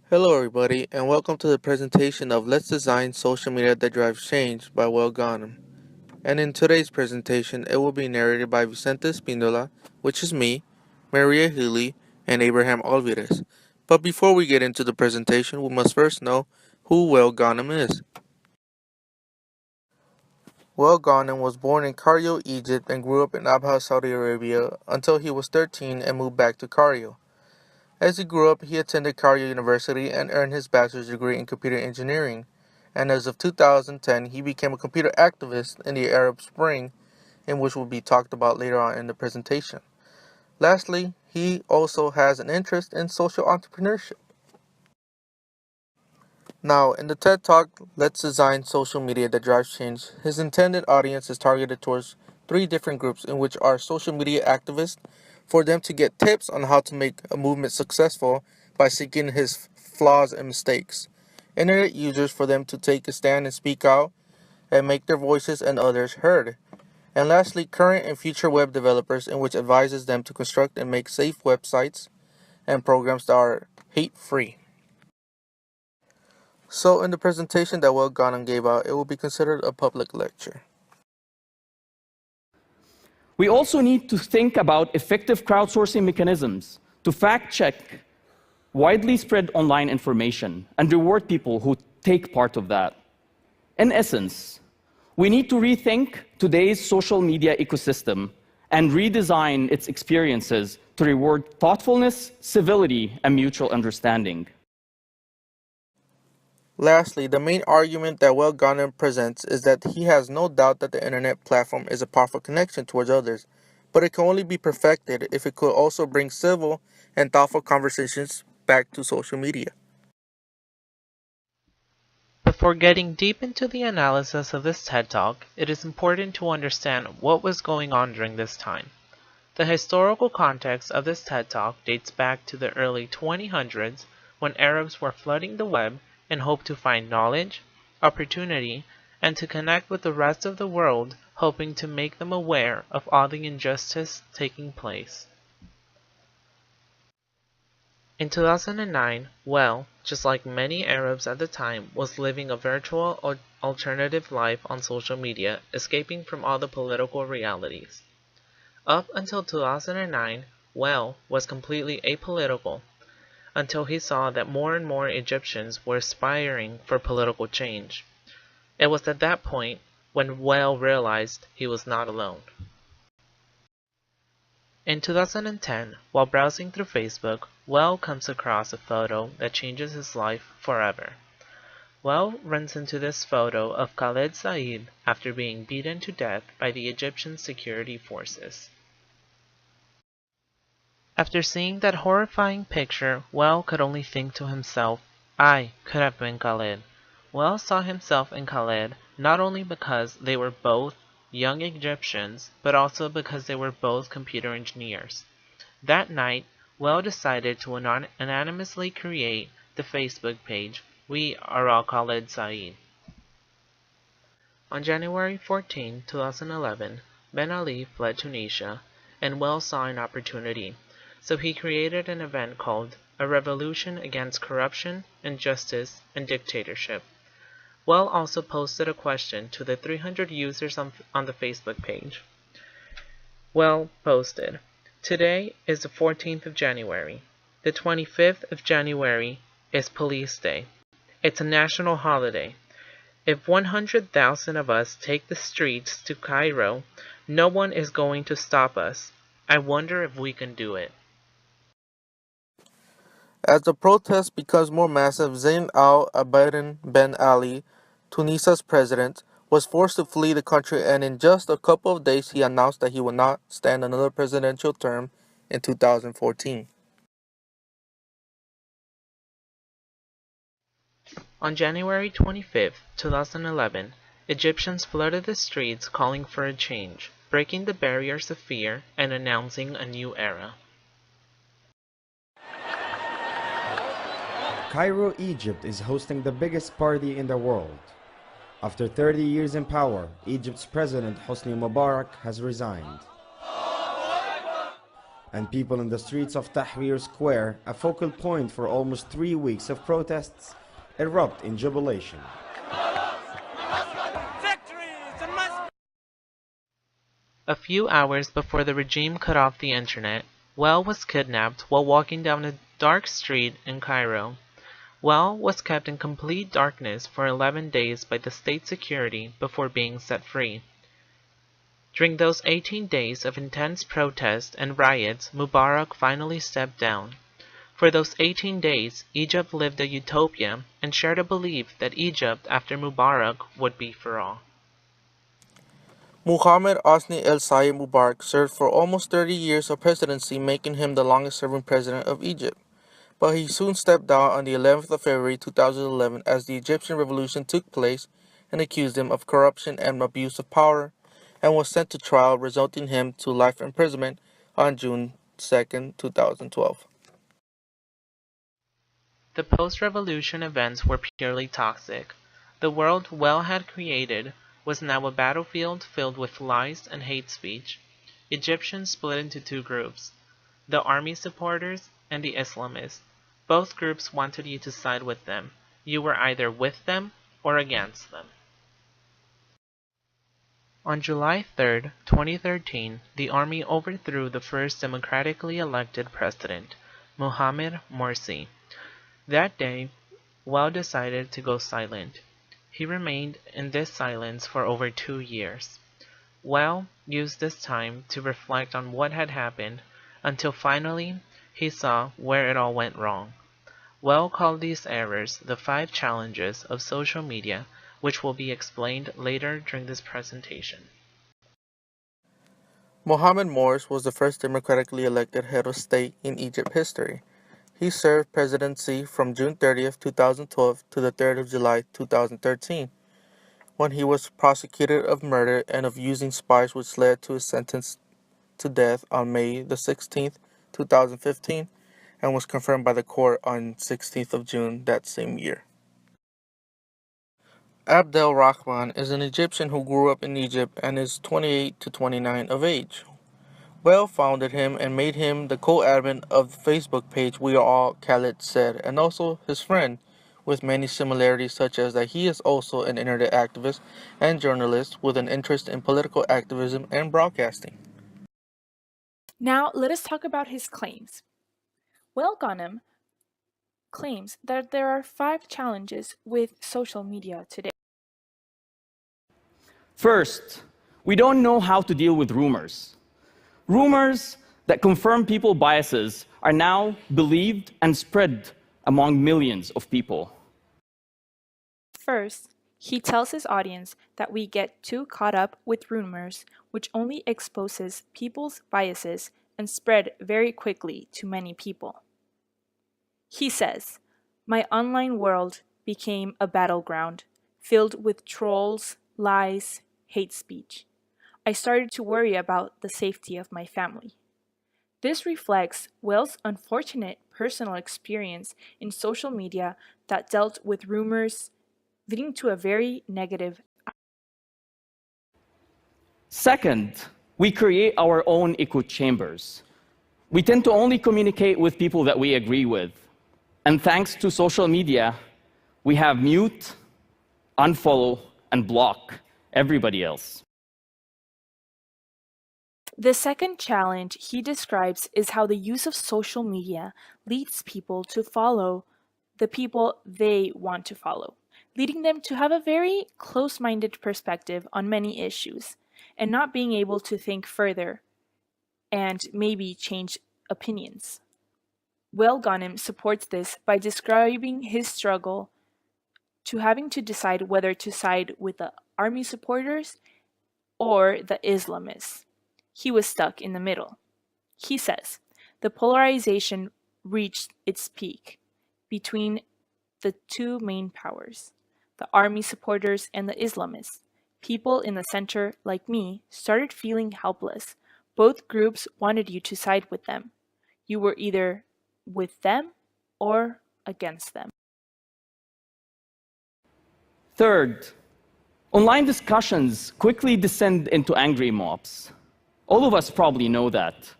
Hello everybody, and welcome to the presentation of Let's Design Social Media That Drives Change by Will Ghanem. And in today's presentation, it will be narrated by Vicente Espindola, which is me, Maria Healy, and Abraham Alvarez. But before we get into the presentation, we must first know who Will Ghanem is. Will Ghanem was born in Cairo, Egypt, and grew up in Abha, Saudi Arabia until he was 13 and moved back to Cairo. As he grew up, he attended Cairo University and earned his bachelor's degree in computer engineering, and as of 2010, he became a computer activist in the Arab Spring, in which will be talked about later on in the presentation. Lastly, he also has an interest in social entrepreneurship. Now, in the TED Talk, Let's Design Social Media That Drives Change, his intended audience is targeted towards three different groups, in which are social media activists, for them to get tips on how to make a movement successful by seeking his flaws and mistakes. Internet users, for them to take a stand and speak out and make their voices and others heard. And lastly, current and future web developers, in which advises them to construct and make safe websites and programs that are hate-free. So in the presentation that Will Ghanem gave out, it will be considered a public lecture. We also need to think about effective crowdsourcing mechanisms to fact-check widely spread online information and reward people who take part of that. In essence, we need to rethink today's social media ecosystem and redesign its experiences to reward thoughtfulness, civility, and mutual understanding. Lastly, the main argument that Will Ghanem presents is that he has no doubt that the internet platform is a powerful connection towards others, but it can only be perfected if it could also bring civil and thoughtful conversations back to social media. Before getting deep into the analysis of this TED Talk, it is important to understand what was going on during this time. The historical context of this TED Talk dates back to the early 2000s when Arabs were flooding the web in hope to find knowledge, opportunity, and to connect with the rest of the world, hoping to make them aware of all the injustice taking place. In 2009, Well, just like many Arabs at the time, was living a virtual or alternative life on social media, escaping from all the political realities. Up until 2009, Well was completely apolitical, until he saw that more and more Egyptians were aspiring for political change. It was at that point when Well realized he was not alone. In 2010, while browsing through Facebook, Well comes across a photo that changes his life forever. Well runs into this photo of Khaled Said after being beaten to death by the Egyptian security forces. After seeing that horrifying picture, Well could only think to himself, I could have been Khaled. Well saw himself in Khaled not only because they were both young Egyptians, but also because they were both computer engineers. That night, Well decided to anonymously create the Facebook page, We Are All Khaled Said. On January 14, 2011, Ben Ali fled Tunisia, and Well saw an opportunity. So he created an event called A Revolution Against Corruption, Injustice, and Dictatorship. Well also posted a question to the 300 users on the Facebook page. Well posted, Today is the 14th of January. The 25th of January is Police Day. It's a national holiday. If 100,000 of us take the streets to Cairo, no one is going to stop us. I wonder if we can do it. As the protest becomes more massive, Zayn al-Abidine Ben Ali, Tunisia's president, was forced to flee the country, and in just a couple of days he announced that he would not stand another presidential term in 2014. On January 25, 2011, Egyptians flooded the streets calling for a change, breaking the barriers of fear and announcing a new era. Cairo, Egypt is hosting the biggest party in the world. After 30 years in power, Egypt's president Hosni Mubarak has resigned. and people in the streets of Tahrir Square, a focal point for almost 3 weeks of protests, erupt in jubilation. A few hours before the regime cut off the internet, Well was kidnapped while walking down a dark street in Cairo. Well was kept in complete darkness for 11 days by the state security before being set free. During those 18 days of intense protest and riots, Mubarak finally stepped down. For those 18 days, Egypt lived a utopia and shared a belief that Egypt after Mubarak would be for all. Muhammad Osni El Sayed Mubarak served for almost 30 years of presidency, making him the longest-serving president of Egypt. But he soon stepped down on the 11th of February 2011 as the Egyptian revolution took place and accused him of corruption and abuse of power, and was sent to trial, resulting him to life imprisonment on June 2, 2012. The post-revolution events were purely toxic. The world Well had created was now a battlefield filled with lies and hate speech. Egyptians split into two groups, the army supporters and the Islamists. Both groups wanted you to side with them. You were either with them or against them. On July 3, 2013, the army overthrew the first democratically elected president, Mohamed Morsi. That day, Well decided to go silent. He remained in this silence for over 2 years. Well used this time to reflect on what had happened until finally he saw where it all went wrong. Well called these errors the 5 challenges of social media, which will be explained later during this presentation. Mohamed Morsi was the first democratically elected head of state in Egypt history. He served presidency from June 30, 2012 to the 3rd of July 2013, when he was prosecuted of murder and of using spies, which led to his sentence to death on May the 16th, 2015, and was confirmed by the court on 16th of June that same year. Abdel Rahman is an Egyptian who grew up in Egypt and is 28 to 29 of age. Well founded him and made him the co-admin of the Facebook page We Are All Khaled Said, and also his friend, with many similarities such as that he is also an internet activist and journalist with an interest in political activism and broadcasting. Now, let us talk about his claims. Well Ghanem claims that there are 5 challenges with social media today. First, we don't know how to deal with rumors. Rumors that confirm people's biases are now believed and spread among millions of people. First, he tells his audience that we get too caught up with rumors, which only exposes people's biases and spread very quickly to many people. He says, "My online world became a battleground, filled with trolls, lies, hate speech. I started to worry about the safety of my family." This reflects Well's unfortunate personal experience in social media that dealt with rumors, leading to a very negative. Second, we create our own echo chambers. We tend to only communicate with people that we agree with. And thanks to social media, we have mute, unfollow, and block everybody else. The second challenge he describes is how the use of social media leads people to follow the people they want to follow, leading them to have a very close-minded perspective on many issues and not being able to think further and maybe change opinions. Will Ghanem supports this by describing his struggle to having to decide whether to side with the army supporters or the Islamists. He was stuck in the middle. He says, the polarization reached its peak between the two main powers, the army supporters and the Islamists. People in the center, like me, started feeling helpless. Both groups wanted you to side with them. You were either with them or against them. Third, online discussions quickly descend into angry mobs. All of us probably know that.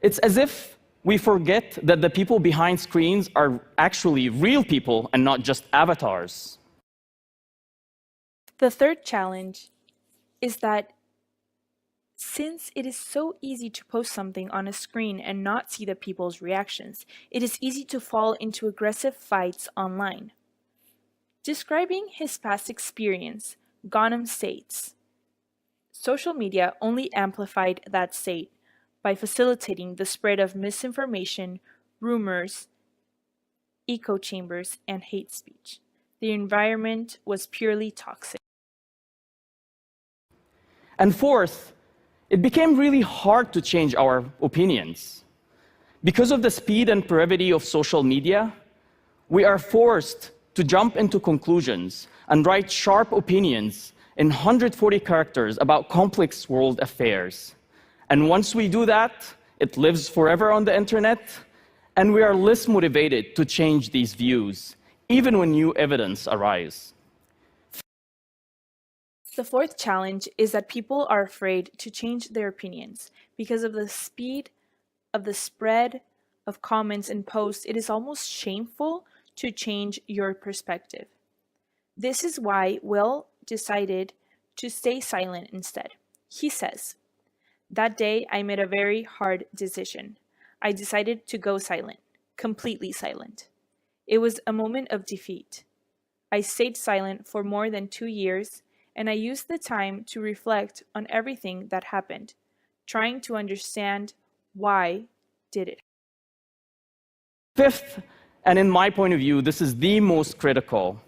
It's as if we forget that the people behind screens are actually real people and not just avatars. The third challenge is that since it is so easy to post something on a screen and not see the people's reactions, it is easy to fall into aggressive fights online. Describing his past experience, Ghanem states, social media only amplified that state by facilitating the spread of misinformation, rumors, echo chambers, and hate speech. The environment was purely toxic. And fourth, it became really hard to change our opinions. Because of the speed and brevity of social media, we are forced to jump into conclusions and write sharp opinions in 140 characters about complex world affairs. And once we do that, it lives forever on the internet, and we are less motivated to change these views, even when new evidence arises. The fourth challenge is that people are afraid to change their opinions. Because of the speed of the spread of comments and posts, it is almost shameful to change your perspective. This is why Will decided to stay silent instead. He says, that day I made a very hard decision. I decided to go silent, completely silent. It was a moment of defeat. I stayed silent for more than 2 years, and I used the time to reflect on everything that happened, trying to understand why did it. Fifth, and in my point of view, this is the most critical.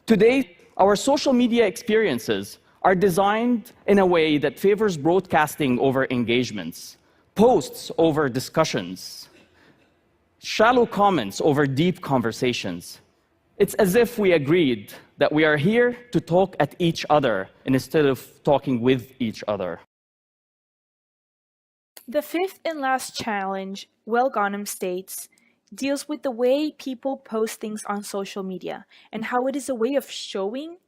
Today, our social media experiences are designed in a way that favors broadcasting over engagements, posts over discussions, shallow comments over deep conversations. It's as if we agreed that we are here to talk at each other instead of talking with each other. The fifth and last challenge, Will Ghanem states, deals with the way people post things on social media and how it is a way of showing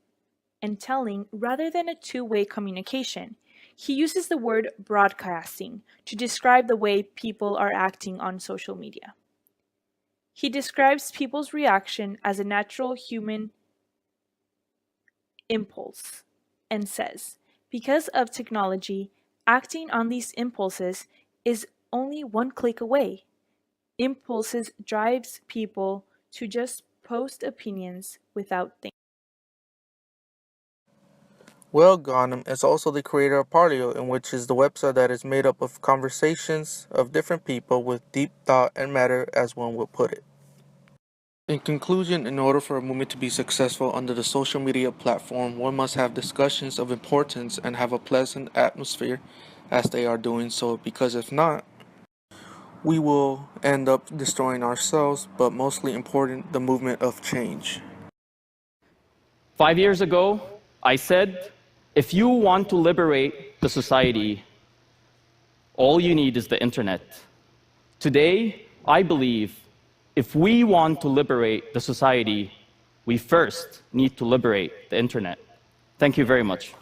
and telling rather than a two-way communication. He uses the word broadcasting to describe the way people are acting on social media. He describes people's reaction as a natural human impulse and says, because of technology, acting on these impulses is only one click away. Impulses drives people to just post opinions without thinking. Will Ghanem is also the creator of Parlio, in which is the website that is made up of conversations of different people with deep thought and matter, as one would put it. In conclusion, in order for a movement to be successful under the social media platform, one must have discussions of importance and have a pleasant atmosphere as they are doing so, because if not, we will end up destroying ourselves, but mostly important, the movement of change. 5 years ago, I said, if you want to liberate the society, all you need is the internet. Today, I believe if we want to liberate the society, we first need to liberate the internet. Thank you very much.